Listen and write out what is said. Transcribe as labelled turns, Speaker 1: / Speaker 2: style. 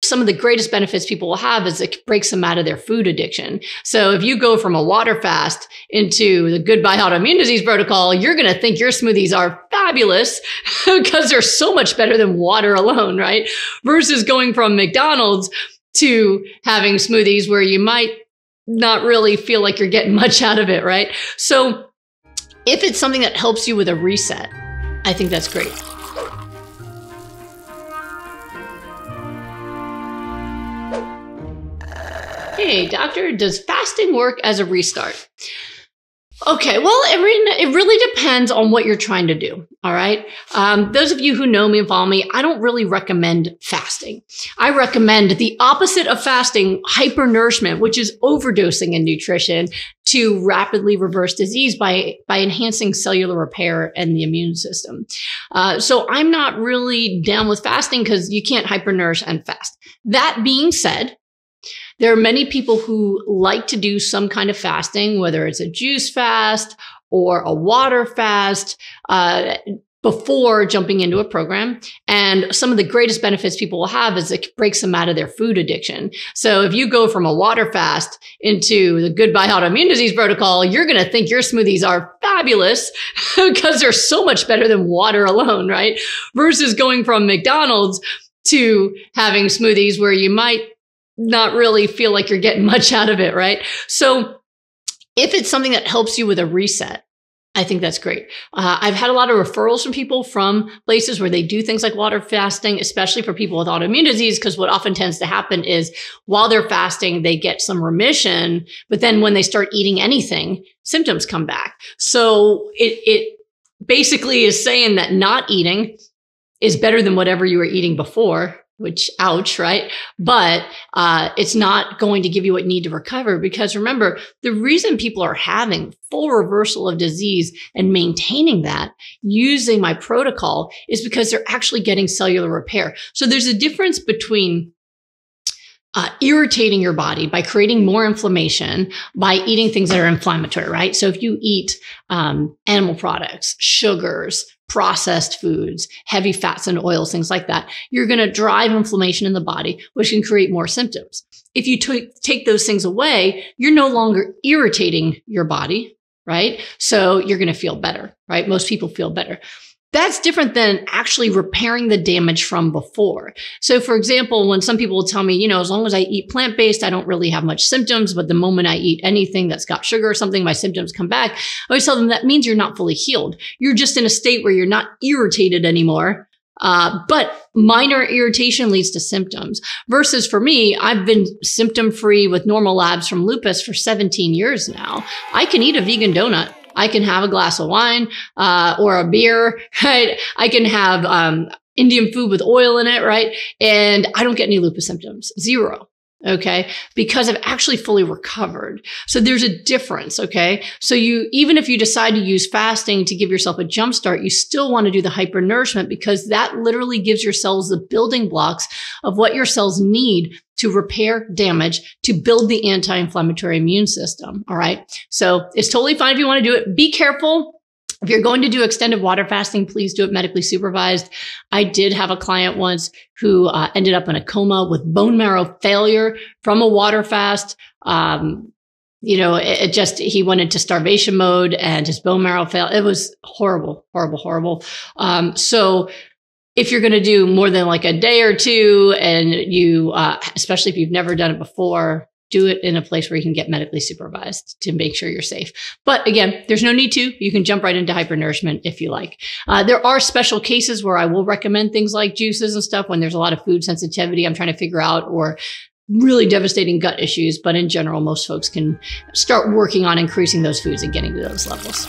Speaker 1: some of the greatest benefits people will have is it breaks them out of their food addiction. So if you go from a water fast into the Goodbye Autoimmune Disease Protocol, you're going to think your smoothies are fabulous because they're so much better than water alone, right? Versus going from McDonald's to having smoothies where you might not really feel like you're getting much out of it, right? So if it's something that helps you with a reset, I think that's great. Hey, doctor, does fasting work as a restart? Okay, well, it really depends on what you're trying to do, all right? Those of you who know me and follow me, I don't really recommend fasting. I recommend the opposite of fasting, hyper-nourishment, which is overdosing in nutrition to rapidly reverse disease by enhancing cellular repair and the immune system. So I'm not really down with fasting because you can't hyper-nourish and fast. That being said, there are many people who like to do some kind of fasting, whether it's a juice fast or a water fast, before jumping into a program. And some of the greatest benefits people will have is it breaks them out of their food addiction. So if you go from a water fast into the Goodbye Autoimmune Disease Protocol, you're going to think your smoothies are fabulous because they're so much better than water alone, right? Versus going from McDonald's to having smoothies where you might not really feel like you're getting much out of it, right? So if it's something that helps you with a reset, I think that's great. I've had a lot of referrals from people from places where they do things like water fasting, especially for people with autoimmune disease, because what often tends to happen is while they're fasting, they get some remission, but then when they start eating anything, symptoms come back. So it basically is saying that not eating is better than whatever you were eating before, which, ouch, right? But it's not going to give you what you need to recover, because remember, the reason people are having full reversal of disease and maintaining that using my protocol is because they're actually getting cellular repair. So there's a difference between irritating your body by creating more inflammation by eating things that are inflammatory, right? So if you eat animal products, sugars, processed foods, heavy fats and oils, things like that, you're going to drive inflammation in the body, which can create more symptoms. If you take those things away, you're no longer irritating your body, right? So you're going to feel better, right? Most people feel better. That's different than actually repairing the damage from before. So for example, when some people will tell me, as long as I eat plant-based, I don't really have much symptoms, but the moment I eat anything that's got sugar or something, my symptoms come back. I always tell them that means you're not fully healed. You're just in a state where you're not irritated anymore. But minor irritation leads to symptoms. Versus for me, I've been symptom-free with normal labs from lupus for 17 years now. I can eat a vegan donut. I can have a glass of wine or a beer, right? I can have Indian food with oil in it, right? And I don't get any lupus symptoms, zero, okay? Because I've actually fully recovered. So there's a difference, okay? So even if you decide to use fasting to give yourself a jump start, you still want to do the hyper-nourishment, because that literally gives your cells the building blocks of what your cells need to repair damage, to build the anti-inflammatory immune system. All right. So it's totally fine if you want to do it. Be careful. If you're going to do extended water fasting, please do it medically supervised. I did have a client once who ended up in a coma with bone marrow failure from a water fast. He went into starvation mode and his bone marrow failed. It was horrible, horrible, horrible. So if you're going to do more than like a day or two, and you, especially if you've never done it before, do it in a place where you can get medically supervised to make sure you're safe. But again, there's no need to. You can jump right into hyper-nourishment if you like. There are special cases where I will recommend things like juices and stuff when there's a lot of food sensitivity I'm trying to figure out, or really devastating gut issues. But in general, most folks can start working on increasing those foods and getting to those levels.